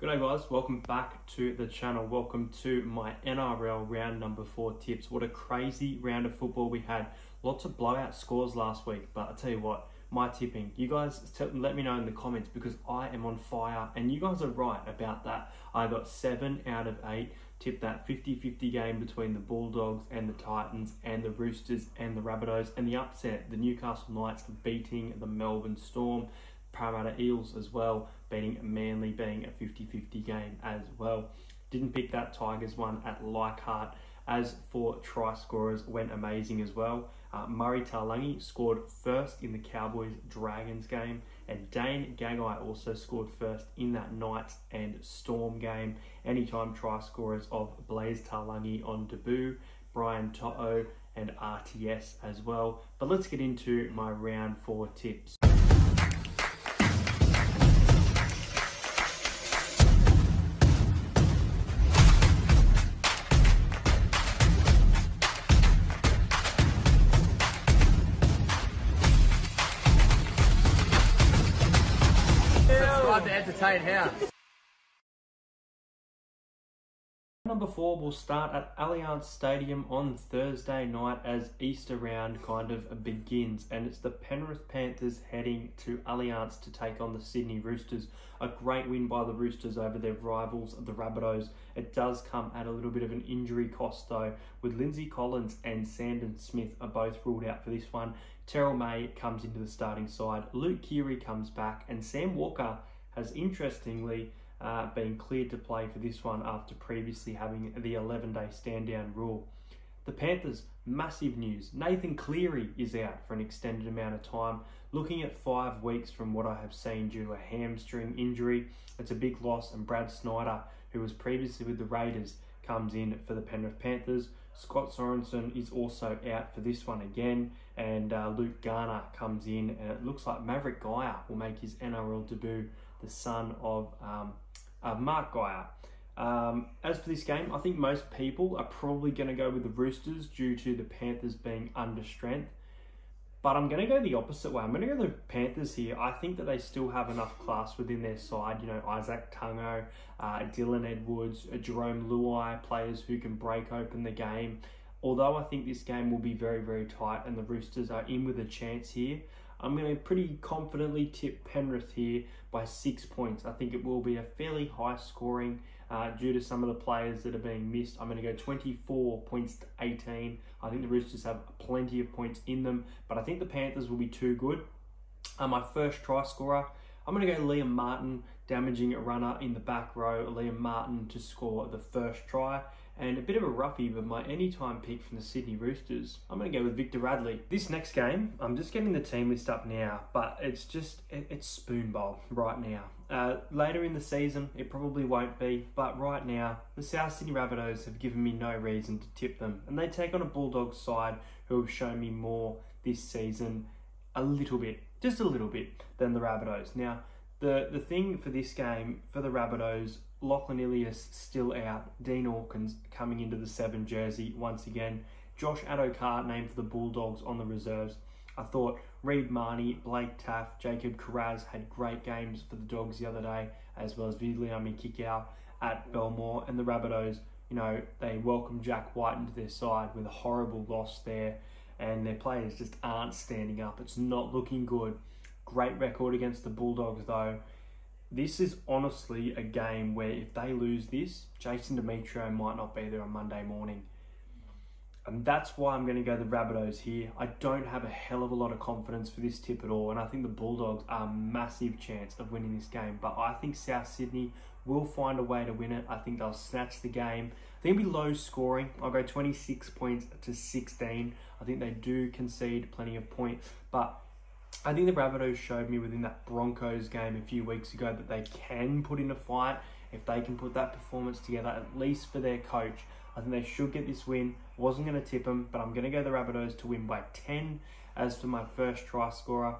G'day guys, welcome back to the channel. Welcome to my NRL round number 4 tips. What a crazy round of football we had. Lots of blowout scores last week, but I tell you what, my tipping, you guys let me know in the comments because I am on fire and you guys are right about that. I got 7 out of 8, tipped that 50-50 game between the Bulldogs and the Titans and the Roosters and the Rabbitohs, and the upset, the Newcastle Knights beating the Melbourne Storm. Parramatta Eels as well, beating Manly, being a 50-50 game as well. Didn't pick that Tigers one at Leichhardt. As for try scorers, went amazing as well. Murray Taulagi scored first in the Cowboys-Dragons game, and Dane Gagai also scored first in that Knights and Storm game. Anytime try scorers of Blaze Taulagi on debut, Brian To'o and RTS as well. But let's get into my round 4 tips. To entertain house. Number 4 will start at Allianz Stadium on Thursday night as Easter round kind of begins, and it's the Penrith Panthers heading to Allianz to take on the Sydney Roosters. A great win by the Roosters over their rivals, the Rabbitohs. It does come at a little bit of an injury cost though, with Lindsay Collins and Sandon Smith are both ruled out for this one. Terrell May comes into the starting side, Luke Keary comes back, and Sam Walker has interestingly been cleared to play for this one after previously having the 11-day stand-down rule. The Panthers, massive news. Nathan Cleary is out for an extended amount of time, looking at 5 weeks from what I have seen due to a hamstring injury. It's a big loss, and Brad Snyder, who was previously with the Raiders, comes in for the Penrith Panthers. Scott Sorensen is also out for this one again, and Luke Garner comes in, and it looks like Maverick Geyer will make his NRL debut, the son of Mark Geyer. As for this game, I think most people are probably going to go with the Roosters due to the Panthers being under strength. But I'm going to go the opposite way. I'm going to go the Panthers here. I think that they still have enough class within their side. You know, Isaac Tungo, Dylan Edwards, Jerome Luai, players who can break open the game. Although I think this game will be very, very tight and the Roosters are in with a chance here, I'm going to pretty confidently tip Penrith here by 6 points. I think it will be a fairly high scoring due to some of the players that are being missed. I'm going to go 24 points to 18. I think the Roosters have plenty of points in them, but I think the Panthers will be too good. My first try scorer, I'm going to go Liam Martin, damaging a runner in the back row. Liam Martin to score the first try. And a bit of a roughie, but my anytime pick from the Sydney Roosters, I'm going to go with Victor Radley. This next game, I'm just getting the team list up now, but it's spoon bowl right now. Later in the season, it probably won't be, but right now, the South Sydney Rabbitohs have given me no reason to tip them. And they take on a Bulldogs side who have shown me more this season, a little bit, just a little bit, than the Rabbitohs. Now, the thing for this game, for the Rabbitohs, Lachlan Ilias still out. Dean Hawkins coming into the 7 jersey once again. Josh Addo-Carr named for the Bulldogs on the reserves. I thought Reid Marnie, Blake Taaffe, Jacob Kiraz had great games for the Dogs the other day, as well as Viliami Kikau at Belmore. And the Rabbitohs, you know, they welcomed Jack White into their side with a horrible loss there, and their players just aren't standing up. It's not looking good. Great record against the Bulldogs though. This is honestly a game where if they lose this, Jason Demetrio might not be there on Monday morning. And that's why I'm going to go the Rabbitohs here. I don't have a hell of a lot of confidence for this tip at all, and I think the Bulldogs are a massive chance of winning this game. But I think South Sydney will find a way to win it. I think they'll snatch the game. I think it'll be low scoring. I'll go 26 points to 16. I think they do concede plenty of points, but I think the Rabbitohs showed me within that Broncos game a few weeks ago that they can put in a fight if they can put that performance together, at least for their coach. I think they should get this win. Wasn't going to tip them, but I'm going to go the Rabbitohs to win by 10. As for my first try scorer,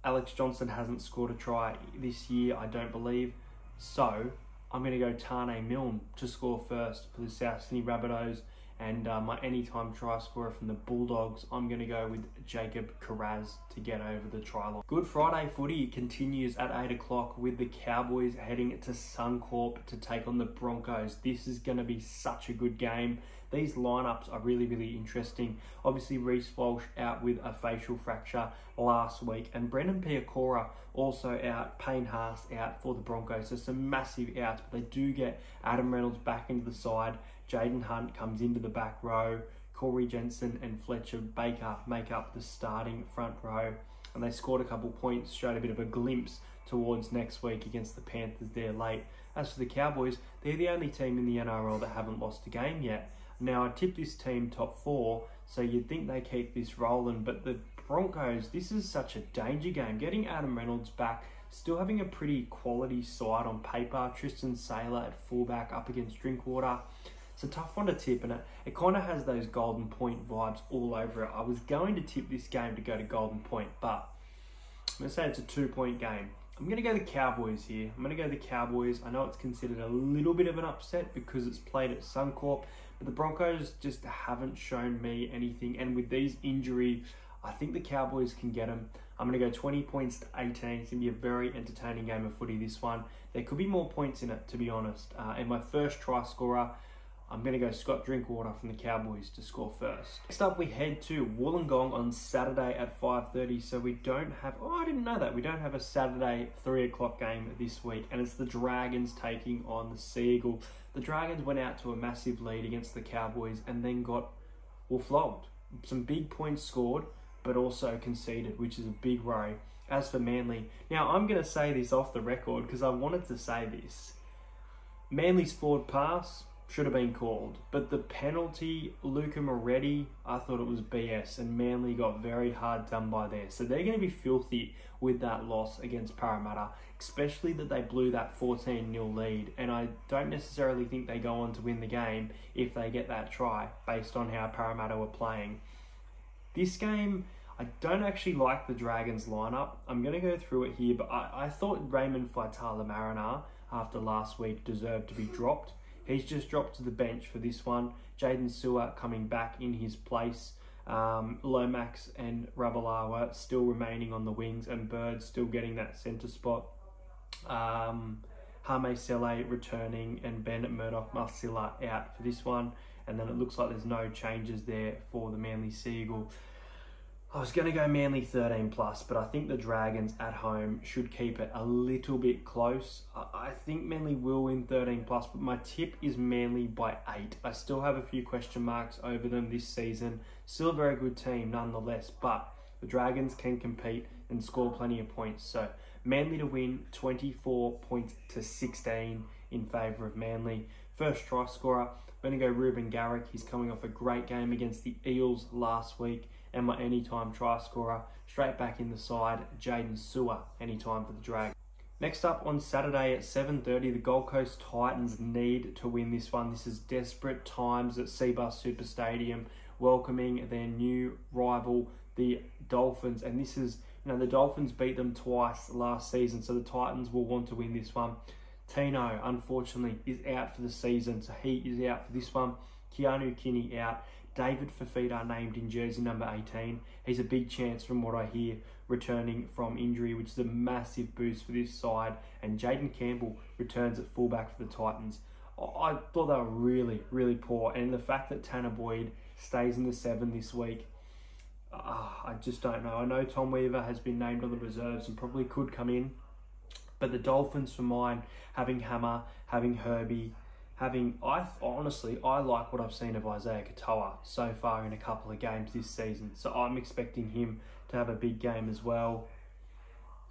Alex Johnson hasn't scored a try this year, I don't believe. So I'm going to go Tane Milne to score first for the South Sydney Rabbitohs. And my anytime try scorer from the Bulldogs, I'm going to go with Jacob Kiraz to get over the try line. Good Friday footy continues at 8 o'clock with the Cowboys heading to Suncorp to take on the Broncos. This is going to be such a good game. These lineups are really, really interesting. Obviously, Reece Walsh out with a facial fracture last week, and Brendan Piakora also out, Payne Haas out for the Broncos. So some massive outs, but they do get Adam Reynolds back into the side. Jaden Hunt comes into the back row. Corey Jensen and Fletcher Baker make up the starting front row. And they scored a couple points, showed a bit of a glimpse towards next week against the Panthers there late. As for the Cowboys, they're the only team in the NRL that haven't lost a game yet. Now, I tipped this team top 4, so you'd think they keep this rolling. But the Broncos, this is such a danger game. Getting Adam Reynolds back, still having a pretty quality side on paper. Tristan Saylor at fullback up against Drinkwater. It's a tough one to tip, and it kind of has those Golden Point vibes all over it. I was going to tip this game to go to Golden Point, but I'm going to say it's a 2-point game. I'm going to go the Cowboys here. I'm going to go the Cowboys. I know it's considered a little bit of an upset because it's played at Suncorp, but the Broncos just haven't shown me anything. And with these injuries, I think the Cowboys can get them. I'm going to go 20 points to 18. It's going to be a very entertaining game of footy, this one. There could be more points in it, to be honest. And my first try scorer, I'm going to go Scott Drinkwater from the Cowboys to score first. Next up, we head to Wollongong on Saturday at 5:30. So we don't have, I didn't know that. We don't have a Saturday 3 o'clock game this week. And it's the Dragons taking on the Sea-Eagle. The Dragons went out to a massive lead against the Cowboys and then got, flogged. Some big points scored, but also conceded, which is a big worry. As for Manly, now I'm going to say this off the record because I wanted to say this. Manly's forward pass should have been called, but the penalty, Luca Moretti, I thought it was BS, and Manly got very hard done by there. So they're going to be filthy with that loss against Parramatta, especially that they blew that 14-0 lead, and I don't necessarily think they go on to win the game if they get that try, based on how Parramatta were playing. This game, I don't actually like the Dragons lineup. I'm going to go through it here, but I thought Raymond Faitala-Mariner, after last week, deserved to be dropped. He's just dropped to the bench for this one. Jaden Sewer coming back in his place. Lomax and Ravalawa still remaining on the wings, and Bird still getting that centre spot. Hame Sele returning, and Ben Murdoch-Marcilla out for this one. And then it looks like there's no changes there for the Manly Sea-Eagle. I was going to go Manly 13+, but I think the Dragons at home should keep it a little bit close. I think Manly will win 13+, but my tip is Manly by 8. I still have a few question marks over them this season. Still a very good team nonetheless, but the Dragons can compete and score plenty of points. So Manly to win 24 points to 16 in favour of Manly. First try scorer, I'm going to go Ruben Garrick. He's coming off a great game against the Eels last week. And my anytime try scorer, straight back in the side, Jaden Sewer, anytime for the Dragons. Next up on Saturday at 7:30, the Gold Coast Titans need to win this one. This is desperate times at Cbus Super Stadium, welcoming their new rival, the Dolphins. And this is, the Dolphins beat them twice last season, so the Titans will want to win this one. Tino, unfortunately, is out for the season, so he is out for this one. Keanu Kinney out. David Fifita named in jersey number 18. He's a big chance from what I hear, returning from injury, which is a massive boost for this side. And Jaden Campbell returns at fullback for the Titans. I thought they were really, really poor. And the fact that Tanner Boyd stays in the 7 this week, I just don't know. I know Tom Weaver has been named on the reserves and probably could come in. But the Dolphins, for mine, having Hammer, having Herbie, honestly, I like what I've seen of Isaiah Katoa so far in a couple of games this season. So I'm expecting him to have a big game as well.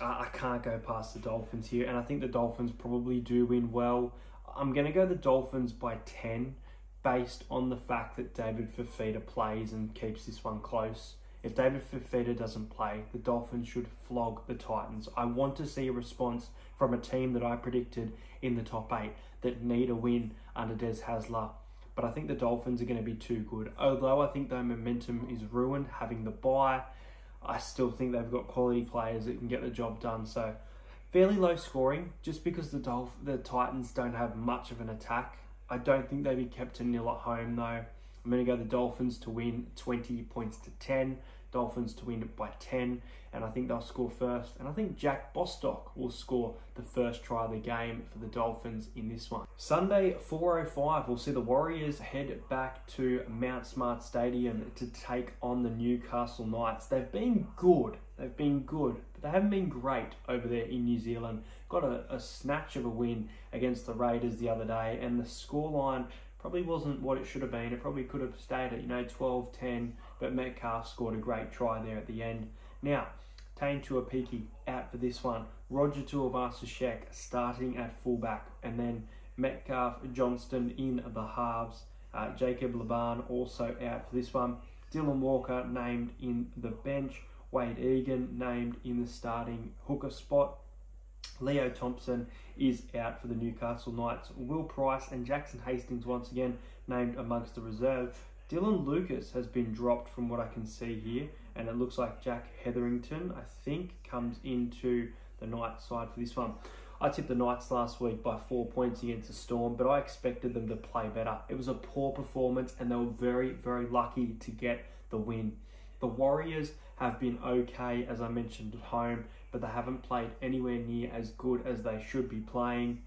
I can't go past the Dolphins here, and I think the Dolphins probably do win well. I'm going to go the Dolphins by 10, based on the fact that David Fifita plays and keeps this one close. If David Fifita doesn't play, the Dolphins should flog the Titans. I want to see a response from a team that I predicted in the top 8 that need a win under Des Hasler. But I think the Dolphins are going to be too good. Although I think their momentum is ruined having the bye, I still think they've got quality players that can get the job done. So fairly low scoring, just because the Titans don't have much of an attack. I don't think they'd be kept to nil at home though. I'm I'm going to go the Dolphins to win 20 points to 10. Dolphins to win by 10, and I think they'll score first. And I think Jack Bostock will score the first try of the game for the Dolphins in this one. Sunday, 4:05, we'll see the Warriors head back to Mount Smart Stadium to take on the Newcastle Knights. They've been good, but they haven't been great over there in New Zealand. Got a snatch of a win against the Raiders the other day, and the scoreline probably wasn't what it should have been. It probably could have stayed at 12-10, but Metcalf scored a great try there at the end. Now, Tane Tuapiki out for this one. Roger Tuivasa-Sheck starting at fullback, and then Metcalf, Johnston in the halves. Jacob Laban also out for this one. Dylan Walker named in the bench. Wade Egan named in the starting hooker spot. Leo Thompson is out for the Newcastle Knights. Will Price and Jackson Hastings once again named amongst the reserve. Dylan Lucas has been dropped from what I can see here, and it looks like Jack Hetherington, I think, comes into the Knights side for this one. I tipped the Knights last week by 4 points against the Storm, but I expected them to play better. It was a poor performance, and they were very, very lucky to get the win. The Warriors have been okay, as I mentioned, at home, but they haven't played anywhere near as good as they should be playing.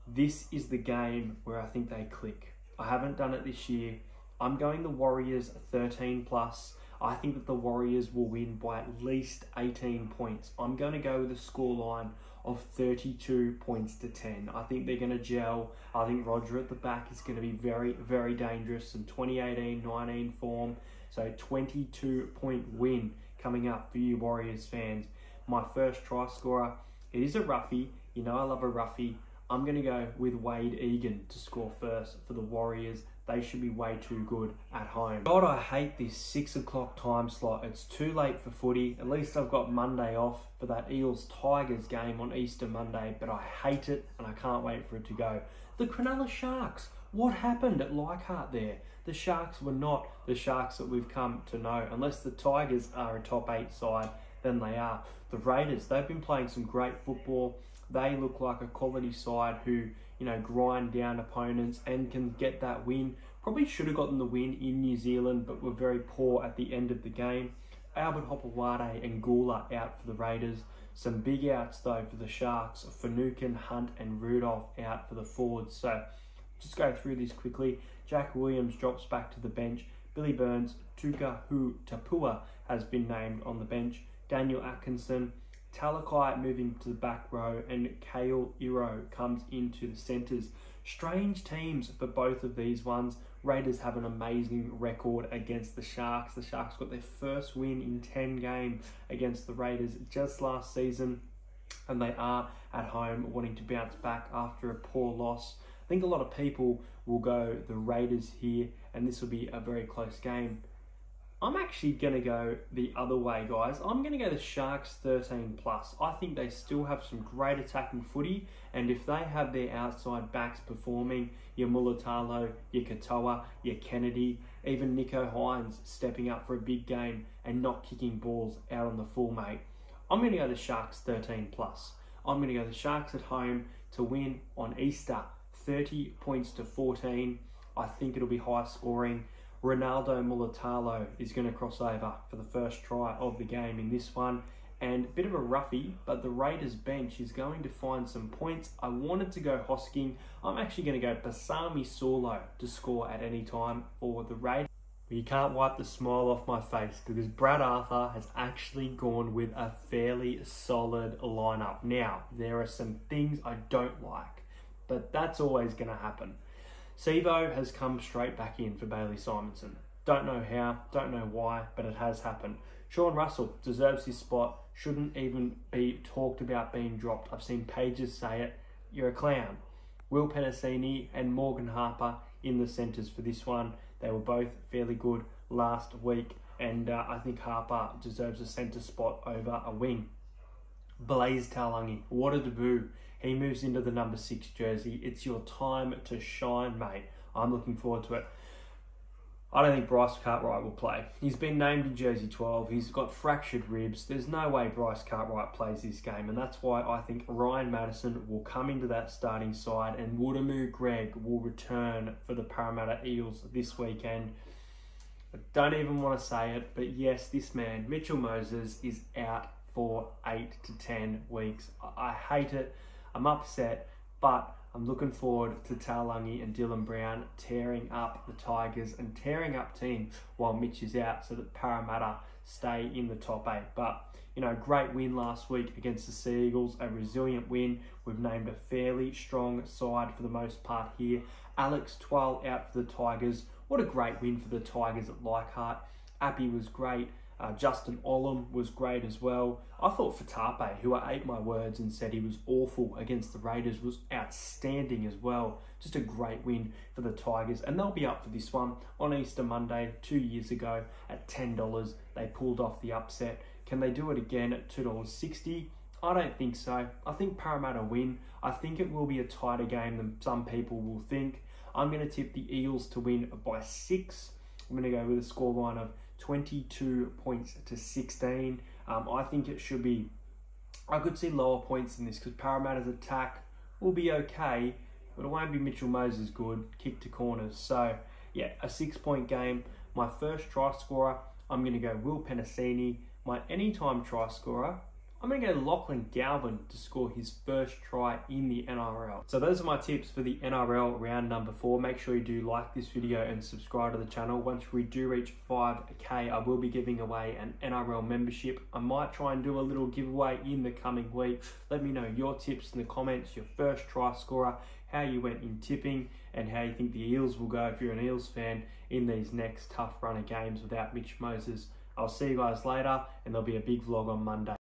This is the game where I think they click. I haven't done it this year. I'm going the Warriors 13 plus. I think that the Warriors will win by at least 18 points. I'm going to go with a scoreline of 32 points to 10. I think they're going to gel. I think Roger at the back is going to be very, very dangerous. Some 2018-19 form. So 22-point win coming up for you Warriors fans. My first try scorer, it is a roughie. You know I love a roughie. I'm going to go with Wade Egan to score first for the Warriors. They should be way too good at home. God, I hate this 6 o'clock time slot. It's too late for footy. At least I've got Monday off for that Eels-Tigers game on Easter Monday, but I hate it and I can't wait for it to go. The Cronulla Sharks. What happened at Leichhardt there? The Sharks were not the Sharks that we've come to know. Unless the Tigers are a top 8 side, then they are. The Raiders, they've been playing some great football. They look like a quality side who, grind down opponents and can get that win. Probably should have gotten the win in New Zealand, but were very poor at the end of the game. Albert Hopewade and Gula out for the Raiders. Some big outs though for the Sharks. Finucane, Hunt and Rudolph out for the forwards. So just go through this quickly. Jack Williams drops back to the bench. Billy Burns, Tukahu Tapua has been named on the bench. Daniel Atkinson, Talakai moving to the back row, and Kale Iro comes into the centres. Strange teams for both of these ones. Raiders have an amazing record against the Sharks. The Sharks got their first win in 10 games against the Raiders just last season, and they are at home wanting to bounce back after a poor loss. I think a lot of people will go the Raiders here, and this will be a very close game. I'm actually going to go the other way, guys. I'm going to go the Sharks 13 plus. I think they still have some great attacking footy, and if they have their outside backs performing, your Mulatalo, your Katoa, your Kennedy, even Nico Hines stepping up for a big game and not kicking balls out on the full, mate. I'm going to go the Sharks 13 plus. I'm going to go the Sharks at home to win on Easter 30 points to 14. I think it'll be high scoring. Ronaldo Mulatalo is going to cross over for the first try of the game in this one. And a bit of a roughie, but the Raiders bench is going to find some points. I wanted to go Hosking. I'm actually going to go Basami Saulo to score at any time for the Raiders. You can't wipe the smile off my face because Brad Arthur has actually gone with a fairly solid lineup. Now, there are some things I don't like, but that's always going to happen. Sevo has come straight back in for Bailey Simonson. Don't know how, don't know why, but it has happened. Sean Russell deserves his spot, shouldn't even be talked about being dropped. I've seen pages say it. You're a clown. Will Penasini and Morgan Harper in the centres for this one. They were both fairly good last week, and I think Harper deserves a centre spot over a wing. Blaze Taulagi, what a debut. He moves into the number 6 jersey. It's your time to shine, mate. I'm looking forward to it. I don't think Bryce Cartwright will play. He's been named in jersey 12. He's got fractured ribs. There's no way Bryce Cartwright plays this game, and that's why I think Ryan Madison will come into that starting side, and Woodamoo Greg will return for the Parramatta Eels this weekend. I don't even want to say it, but yes, this man, Mitchell Moses, is out for 8 to 10 weeks. I hate it. I'm upset, but I'm looking forward to Taulagi and Dylan Brown tearing up the Tigers and tearing up teams while Mitch is out so that Parramatta stay in the top 8. But, you know, great win last week against the Sea Eagles, a resilient win. We've named a fairly strong side for the most part here. Alex Twal out for the Tigers. What a great win for the Tigers at Leichhardt. Appy was great. Justin Olam was great as well. I thought Fatape, who I ate my words and said he was awful against the Raiders, was outstanding as well. Just a great win for the Tigers. And they'll be up for this one on Easter Monday 2 years ago at $10. They pulled off the upset. Can they do it again at $2.60? I don't think so. I think Parramatta win. I think it will be a tighter game than some people will think. I'm going to tip the Eagles to win by 6. I'm going to go with a scoreline of 22 points to 16. I think it should be, I could see lower points in this because Parramatta's attack will be okay, but it won't be Mitchell Moses good, kick to corners. So yeah, a 6-point game. My first try scorer, I'm going to go Will Penasini. My anytime try scorer, I'm going to go Lachlan Galvin to score his first try in the NRL. So those are my tips for the NRL round number 4. Make sure you do like this video and subscribe to the channel. Once we do reach 5K, I will be giving away an NRL membership. I might try and do a little giveaway in the coming week. Let me know your tips in the comments, your first try scorer, how you went in tipping, and how you think the Eels will go if you're an Eels fan in these next tough run of games without Mitch Moses. I'll see you guys later, and there'll be a big vlog on Monday.